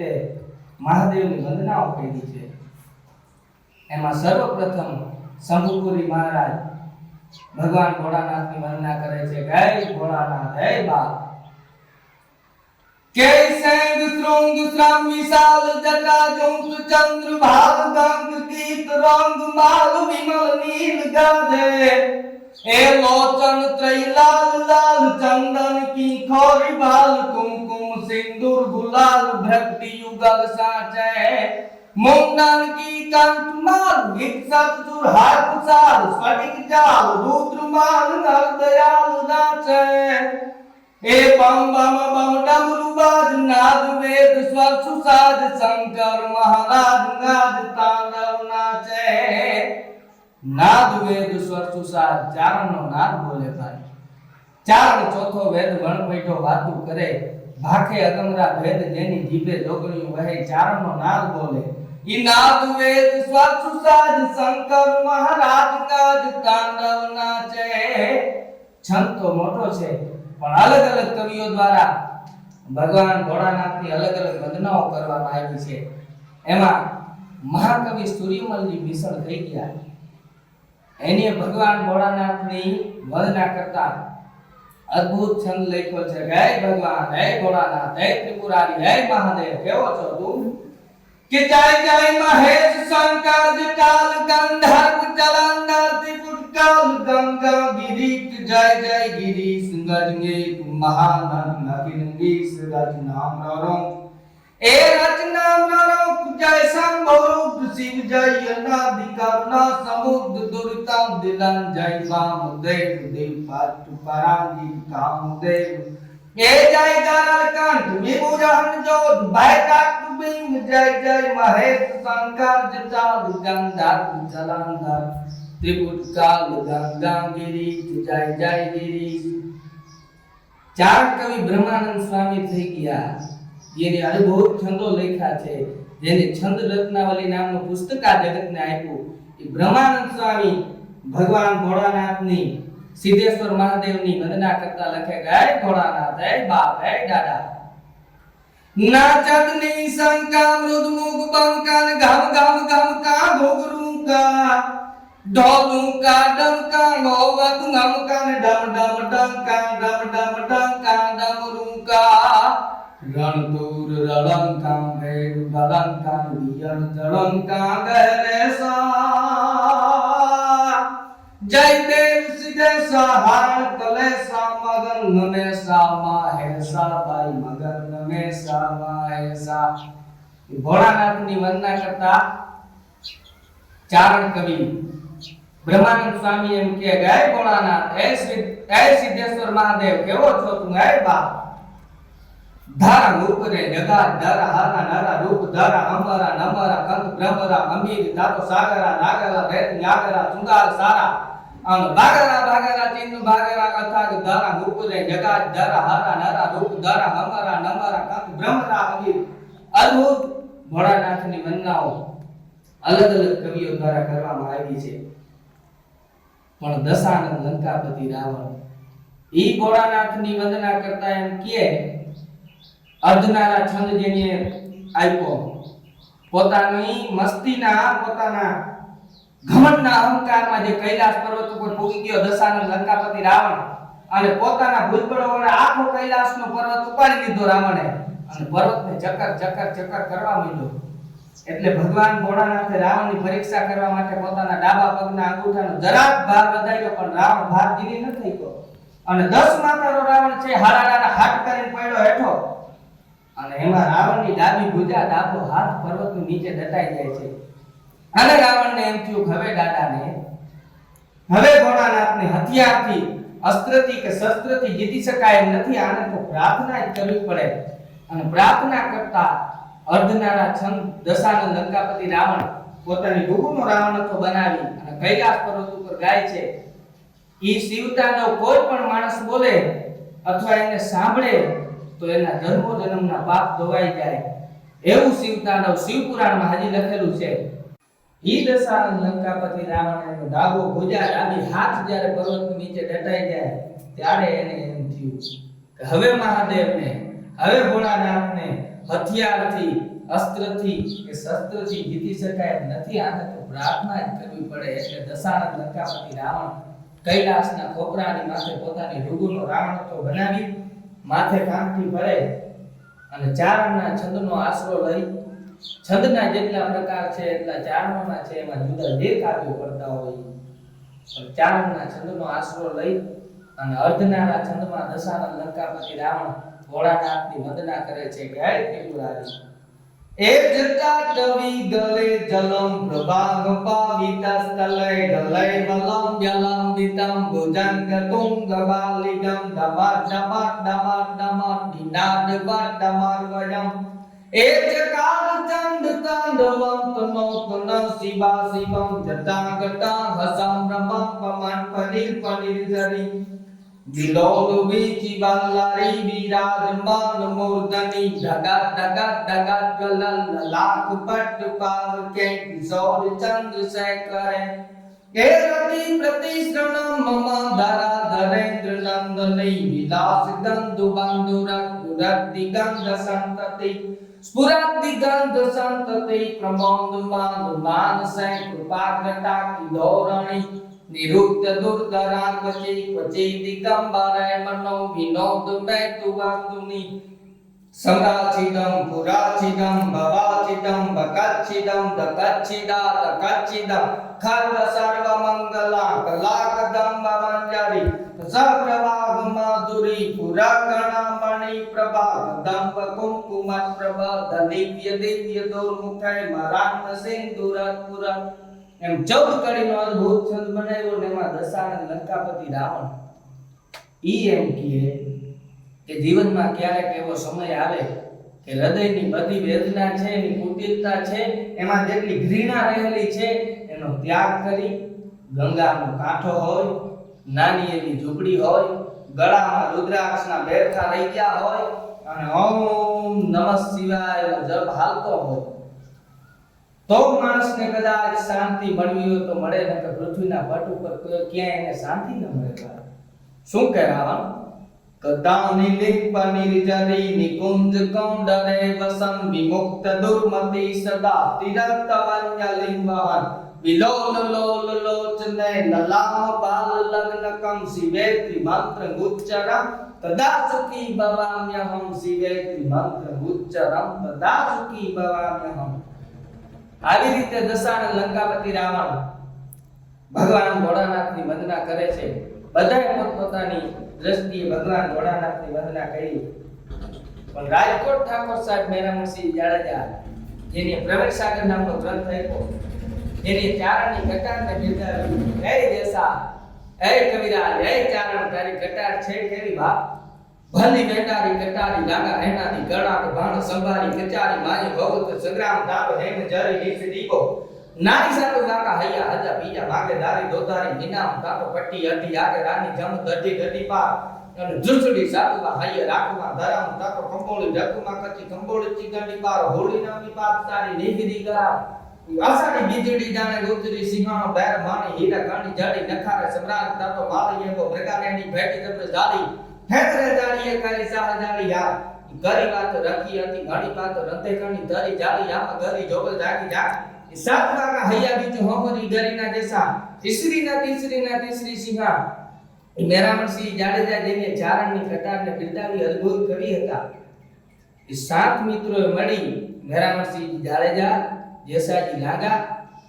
રીતે મહાદેવની વંદનાઓ કરી છે। એમાં સર્વપ્રથમ શંભુપુરી મહારાજ ભગવાન ભોળાનાથની વંદના કરે છે। જય ભોળાનાથ જય બાપ। कैसेंग श्रृंग श्रम विशाल जटा जुंग चंद्र भाग गंग गीत रंग माल विमल नील गाधे ए लोचन त्रय लाल लाल चंदन की खोरी बाल कुमकुम सिंदूर गुलाल भक्ति युगल साचे मुंडन की कंठ माल विकसत सुर हाथ साल स्फटिक जाल रुद्र माल नर दयाल नाचे ए बम बम बम डमरू बाज नाद वेद स्वर सुसाद शंकर महाराज नाद तांडव नाचे। नाद वेद स्वर सुसाद चारण नो नाद बोले भाई। चारण चौथो वेद वण बैठो वातु करे भाखे अगमरा वेद जेनी जीभे जोगणी वहे चारण नो नाद बोले। ई नाद वेद स्वर सुसाद शंकर महाराज नाद तांडव नाचे। छंद तो मोटो छे પણ અલગ અલગ કવિઓ દ્વારા ભગવાન ભોળાનાથની અલગ અલગ વંદનાઓ કરવામાં આવી છે। એમાં મહાકવિ સૂર્યમલજી વિસળ થઈ ગયા। એની ભગવાન ભોળાનાથની વંદના કરતા અદ્ભુત છંદ લખ્યો છે। જય ભગવાન જય ભોળાનાથ જય ત્રિપુરારી જય મહાદેવ। કેવો છો તું કે જય જય મહેશ શંકર જટાલ ગંધર્વ જલંધર त्रिपुटकाल गंगा गिरीश जय जय गिरीश गजगे महानंद नगिनगीश रचनाम नरो ए रचनाम नरो जय शंभो शिव जय अनादि करुणा समुद्र दुर्ता दिलन जय वामदेव देव पाटु परांगी कामदेव ए जय गरल कंठ विभुजन जोध बैकाट बिंग जय जय महेश शंकर जटाल गंधर्व जलंधर त्रिपुटकाल गंगा गिरीश जय जय गिरीश। चार कवि ब्रह्मानंद स्वामी થઈ ગયા। જેને અદ્ભુત છંદો લખ્યા છે। જેને છંદ રત્નાવલી નામનું પુસ્તક આ જગતને આપ્યું। એ બ્રહ્માનંદ સ્વામી ભગવાન ભોળાનાથની સિદ્ધેશ્વર મહાદેવની વંદના કરતા લખે જય ભોળાનાથ જય બાપ જય દાદા। નાચતની શંકા મૃદ મુગ બંકન ઘમ ઘમ ઘમ કા ઘુઘરું का ढोलू का डमका गोवत नमका डम डम डमका डम डम डमका डमरू का रणतूर रलंका भेद बलंका वियन जलंका गहरे सा जय देव सिद्धेशा हार कलेशा मगन नमेशा माहेशा भाई मगन नमेशा माहेशा। भोलानाथनी वंदना करता चारण कवि ब्रह्मानंद स्वामी एम के गए भोलानाथ ऐ सिद्धेश्वर महादेव केवो छो तुम गए बा धारा रूप रे जगा धरा हारा नारा रूप धरा अमरा नमरा कंत ब्रह्मरा अमीर धातो सागरा नागरा रेत नागरा सुंगार सारा अन बागरा बागरा चिन्ह बागरा अथाग धरा रूप रे जगा धरा हारा नारा रूप धरा अमरा नमरा कंत ब्रह्मरा अमीर। अद्भुत भोलानाथनी वंदनाओ अलग अलग कवियों द्वारा કરવામાં આવી છે। પણ દશાનંદ લંકાપતિ રાવણ ઈ ભોળાનાથની વંદના કરતા એમ કહે અર્ધનારા છંદ જેને આપ્યો પોતાની મસ્તીના પોતાના ઘમંડના અહંકારમાં જે કૈલાસ પર્વત ઉપર પોગી ગયો દશાનંદ લંકાપતિ રાવણ અને પોતાના ભૂતબળો વડે આખો કૈલાસનો પર્વત ઉપાડી લીધો રાવણે અને પર્વતને ચક્કર ચક્કર ચક્કર કરવા માંડ્યો। એટલે ભગવાન ભોળાનાથે રાવણની પરીક્ષા કરવા માટે પોતાના ડાબા પગના અંગૂઠાનો જરાક ભાર વધાર્યો પણ રાવણ ભાર જીલી ન થઈ ગયો અને 10 માતાનો રાવણ છે હાડાડાના હાથ કરીને પડ્યો હેઠો અને એમાં રાવણની ડાબી ભુજા ડાબો હાથ પર્વતની નીચે દટાઈ જાય છે અને રાવણને એમ થયું હવે દાદાને હવે ભોળાનાથને હથિયારથી અસ્ત્રથી કે શસ્ત્રથી જીતી શકાય એમ નથી આને તો પ્રાર્થના જ કરવી પડે અને પ્રાર્થના કરતા अर्धनारा छंद दशानंद लंकापति रावण પોતાની ભૂગુનો રાવણત્વ બનાવી અને કૈલાસ પર્વત ઉપર ગાય છે। ઈ શિવતાંડવ કોઈ પણ માણસ બોલે અથવા એને સાંભળે તો એના જન્મો જન્મના પાપ ધોવાઈ જાય એવું શિવતાંડવ શિવપુરાણમાં હજી લખેલું છે। ઈ દશાનંદ લંકાપતિ રાવણનો ડાબો ભુજા ડાબી હાથ જ્યારે પર્વતની નીચે દટાઈ જાય ત્યારે એને એમ થયું કે હવે મહાદેવને હવે ભોળાનાથને હથિયારથી, અસ્ત્રથી કે શસ્ત્રથી જીતી શકાય એમ નથી. આને તો પ્રાર્થના જ કરવી પડે. એટલે દશાનંદ લંકાપતિ રાવણ કૈલાસના ખોપરાની માથે પોતાની રૂગુનો રાવણ તો બનાવી માથે કાંઠી ભરે અને ચારણના છંદનો આશરો લઈ, છંદના જેટલા પ્રકાર છે એટલા ચારણોના છે, એમાં જુદા જે કાવ્યો પડતા હોય પણ ચારણના છંદનો આશરો લઈ અને અર્ધનારા છંદમાં દશાનંદ લંકાપતિ રાવણ ભોળાનાથની વંદના કરે છે કે હે ત્રિપુરારી એ જટાટવી ગલે જલમ પ્રભાગ પાવિતસ્થલે ગલે બલમ વ્યલંબિતમ ભુજંગ તુંગ બાલિગમ ધમા ધમા ધમા ધમા દિનાદ વાડમાર વયમ એ જકાર ચંડ તાંડવમ તનો તન શિવા શિવમ જટા ગટા હસમ બ્રહ્મ પમન પનિર પનિર જરી દિલોલ વીચી વાલારી વિરાજમાન મૂર્ધની ધગત ધગત ધગત ગલલ લાખ પટ પાવ કે કિશોર ચંદ્ર શેખરે કે રતિ પ્રતિશ્રણમ મમ ધરા ધરેન્દ્ર નંદની વિલાસ ગંધુ બંધુ રઘુરત દિગંધ સંતતિ સ્ફુરત દિગંધ સંતતિ પ્રમોદ માન માનસે કૃપા ઘટાકી ધોરણી નિરુક્ત દુર્ધરા ક્વચી દિગંબરે મનો વિનોદ મેતુ વાંદુની સંગાચિદમ પુરાચિદમ ભવાચિદમ ભકચ્છિદમ દકચ્છિદા દકચ્છિદમ ખર્વ સર્વ મંગલા કલાકદંબ મંજરી સપ્રવાહ માધુરી પુરાગણા મણિ પ્રભા દંબ કુંકુમ પ્રભા દિવ્ય દિવ્ય દુર્મુખે મરાન સિંદુરત પુરા એમ 14 કડીનો અદ્ભુત છંદ બનાવ્યો ને એમાં દશાનંદ લંકાપતિ રાવણ ઈ એમ કે જીવનમાં ક્યારેક એવો સમય આવે કે હૃદયની બધી વેદના છે, એની કુટિલતા છે, એમાં જેટલી ઘૃણા રહેલી છે એનો ત્યાગ કરી ગંગાનો કાંઠો હોય, નાની એવી ઝૂંપડી હોય, ગળામાં રુદ્રાક્ષના બેરખા રહી ગયા હોય અને ઓમ નમઃ શિવાય જપ હાલતો હોય તો માણસને કદાચ શાંતિ મળવી હોય તો મળે, ને કે પૃથ્વીના પટ ઉપર કોઈ ક્યાંય એને શાંતિ ન મળે. શું કહેવાનું કદાની લિપ નિર્જરી નિકુંજ કૌંડરે વસન વિમુક્ત દુર્મતિ સદા તિરત વન્ય લિંગવહન વિલોલ લોલ લોચને લલામ બાલ લગ્નકમ શિવેત્રિ મંત્ર ગુચ્ચરમ તદા સુખી ભવામ્યહમ શિવેત્રિ મંત્ર ગુચ્ચરમ તદા સુખી ભવામ્યહમ. આવી રીતે દશાનંદ લંકાપતિ રાવણ ભગવાન ભોળાનાથની વંદના કરે છે. બધાએ પોતપોતાની દ્રષ્ટિએ ભગવાન ભોળાનાથની વંદના કરી, પણ રાજકોટ ઠાકોર સાહેબ મેરામણસિંહ જાડેજા જેને પ્રવેશ સાગર નામનો ગ્રંથ આપ્યો, એની ચારણની કટારને બિરદાવી, હે દેસા હે કવિરાજ હે ચારણ તારી કટાર છે કેવી વાત, ભલી વેટારી કટારી લાગા રહેનારી ગળાક ભાણ સંભારી કચારી માય ભવત સંગ્રામ તાપ હેમ જરી નીચ દીપો નારી સાતો લાકા હૈયા હજા બીજા માગે દારી દોતારી નિનામ તાતો પટ્ટી અઢી આગે રાની જમ દઢી ગઢી પાર અને જુસડી સાતુવા હૈયા રાખવા ધરામ તાતો કંબોળી જકુમાં કચી કંબોળી ચીગંડી પાર હોળી નામની પાત તારી નીગરી ગરા આસાડી બીજડી જાણે ગુજરી સિંહાણો બેર માની હીરા કાણી જાડી નખારે સમ્રાટ તાતો માળી એવો પ્રકારેની ભેટી તબરે જાડી હેતરે જાડીએ કરી સાહજાડી યાર ગરી વાત રખી હતી ઘણી વાત રંતે કણી ધરી જાડી આમાં ગરી જોગલ જાગી જા સાત વાકા હૈયા બીચ હોમરી ગરીના જેસા તીસરી સિંહા મેરામણસિંહ જાડેજા જેને ચારણની કટારને બિરદાવી અદ્ભુત કવિ હતા. એ સાત મિત્રોએ મળી મેરામણસિંહ જાડેજા, જેસાજી લાગા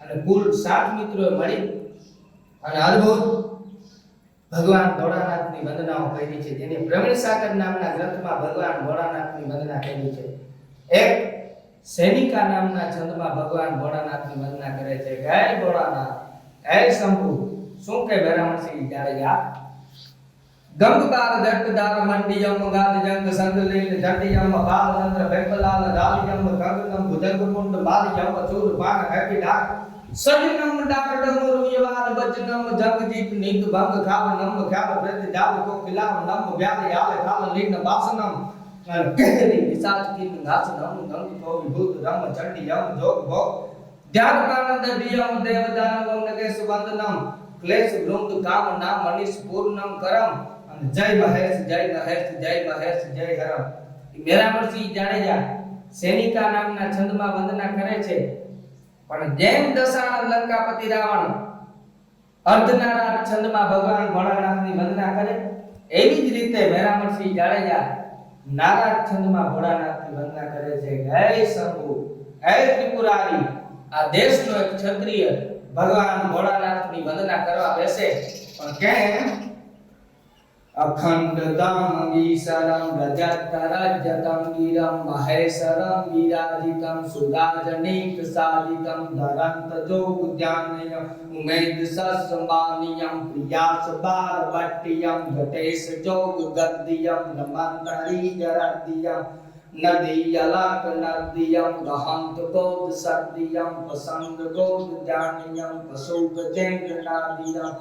અને કુલ 7 મિત્રોએ મળી અને અદ્ભુત ભગવાન ભોળાનાથની વંદનાઓ કરી છે, જેને પ્રવીણ સાગર નામના ગ્રંથમાં ભગવાન ભોળાનાથની વંદના કરી છે. એક સૈનિકા નામના છંદમાં ભગવાન ભોળાનાથની વંદના કરે છે. જય ભોળાનાથ હે શંભુ. શું કહે મેરામણસિંહ જાડેજા ગંગબાર દટ્ટદાર મંડીયમ ગાદ જંગ સંગલીલ જંડીયમ બાલચંદ્ર બેપલાલ દાલિયમ ગંગનમ ભુજંગ કુંડ બાલિયમ ચૂર પાન હેપી ડાક સજનમ ડાકડ મુરુયવાદ બચનમ જગજીત નિત ભંગ ખાવ નમ ખ્યાલ પ્રતિ જાવ કો ખિલાવ નમ વ્યાદ યાલ ખાલ લીન બાસનમ કેહરી વિસાચ કિન ઘાસનમ ગંગ કો વિભૂત રમ ચંડીયમ જોગ ભોગ ધ્યાન કાનંદ દિયમ દેવદાનવમ નગેશ વંદનમ ક્લેશ વૃંદ કામ નામ મનીષ પૂર્ણમ કરમ જય મહેશ જય મહેશ જય મહેશ જય હરમ. મેરામણસિંહ જાડેજા સેનિકા નામના છંદમાં વંદના કરે છે. પણ જેમ દશાનન લંકાપતિ રાવણ અર્ધનારાયણ છંદમાં ભગવાન ભોળાનાથની વંદના કરે, એવી જ રીતે મેરામણસિંહ જાડેજા નારાયણ છંદમાં ભોળાનાથની વંદના કરે છે. હે શંભુ, હે ત્રિપુરારી, આ દેશનો એક ક્ષત્રિય ભગવાન ભોળાનાથની વંદના કરવા બેસે, પણ કેમ? અખંડતમ ઈશરમ રજતરજતમ ગિરમ મહેશરમ વિરાજિતમ સુદાજનિક સાદિતમ ધરંત જોગ ધ્યાનયમ ઉમેદ સસમાનિયમ પ્રિયાસ બાર ભટ્ટિયમ ઘટેશ જોગ ગદ્દિયમ નમંતરી જરદ્દિયમ નદીયલક નદિયમ ગહંત ગોદ સદ્દિયમ પસંદ ગોદ ધ્યાનયમ પશુગ જેન્દ્ર નાદિયમ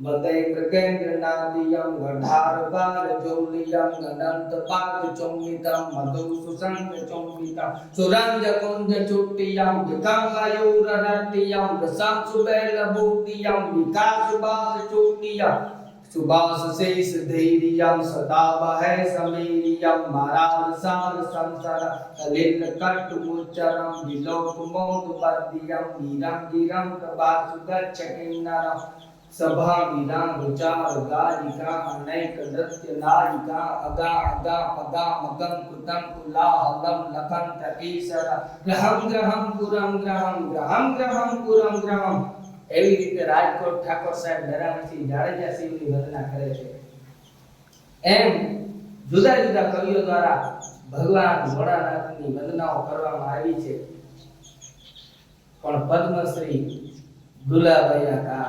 વદય મૃગેન્દ્ર નાદિયમ વઢાર બાર જોલિયમ અનંત પાદ ચોમિતમ મધુ સુસંગ ચોમિતમ સુરંજ કુંજ ચુટ્ટિયમ વિકંગયુર રટિયમ રસમ સુબેલ ભૂતિયમ વિકાસ બાદ ચુટ્ટિયમ સુભાષ શેષ ધૈર્યમ સદા વહે સમીરિયમ મહારાજ સાર સંસાર કલિલ કટ મુચરમ વિલોક મોદ પદ્યમ વીરમ ગિરમ પ્રભાસુ ગચ્છ કિન્નરમ સભા વિરામ વિચાર ગાયિકા અનેક નૃત્ય નાયિકા અગા અગા પગા મગમ કુતમ કુલાહલમ લખન તકીસર ગ્રહમ ગ્રહમ પુરમ ગ્રહમ ગ્રહમ ગ્રહમ પુરમ ગ્રહમ. એવી રીતે રાજકોટ ઠાકોર સાહેબ મેરામણસિંહ જાડેજા શિવની વંદના કરે છે. એમ જુદા જુદા કવિઓ દ્વારા ભગવાન ભોળાનાથની વંદનાઓ કરવામાં આવી છે. પણ પદ્મશ્રી દુલાભાઈ કા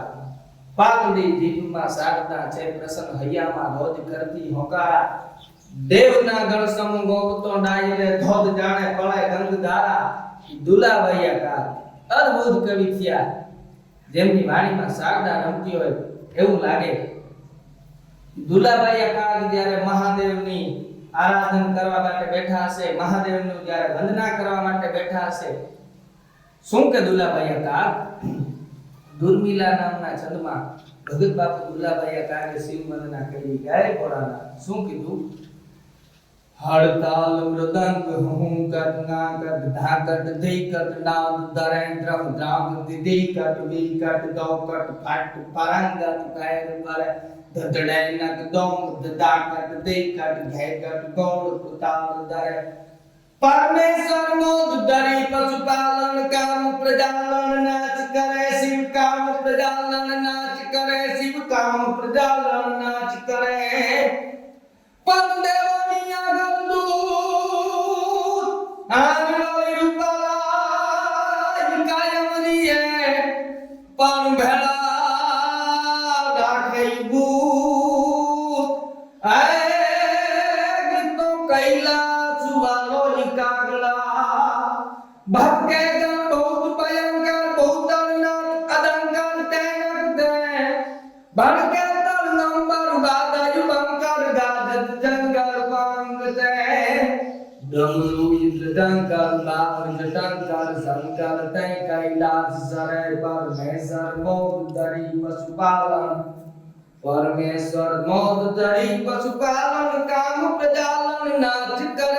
પાતળી જીભમાં સારતા છે, પ્રસન્ન હૈયામાં રોજ કરતી હોકારા, દેવના ગણ સમ ગોપતો ડાયરે ધોધ જાણે પળે ગંગ ધારા. દુલાભાઈ કા અદ્ભુત કવિ થયા, જેમની વાણીમાં શારદા રમતી હોય એવું લાગે. દુલાભાઈ કા જ્યારે મહાદેવની આરાધન કરવા માટે બેઠા હશે, મહાદેવનું જ્યારે વંદના કરવા માટે બેઠા હશે, શું કે દુલાભાઈ કા દુર્મિલા નામના છંદમાં ભગત બાપુ દુલાભાઈ કાગે શિવ વંદના કરી. ગાય ભોળાનાથ શું કીધું? હડતાલ મૃદંગ હુંકટ નાગટ ધાકટ ધીકટ નાદ દરેન્દ્ર દ્રાગ દિદીકટ વિકટ દોકટ ફટ પરંગત ફેર પર ધડડે નગ દોમ દાકટ ધીકટ ઘેકટ ગોળ કુતાલ દરે પરમેશ્વર મોદ દરી પશુપાલન કામ પ્રજાલન નાચ કરે શિવ કામ પ્રજાલન નાચ કરે શિવ કામ પ્રજાલન નાચ કરે પંદેવની આગંદૂત આંગળી રૂપાલા કાયમની હે પણ ભેળા રાખે ભૂત તો કૈલાસ વાલો ભક્કે ગણ बहुत भयंकर बहुत अदंकर तेनक दे भड़के तल नंबर बादायु बंकर गाजत जंगल पंग दे डमरू इंद्रंकर लावर जटंकर शंकर तै कैलाश सरे परमेश्वर मोद दरी पशुपालन परमेश्वर मोद दरी पशुपालन काम प्रजालन नाच कर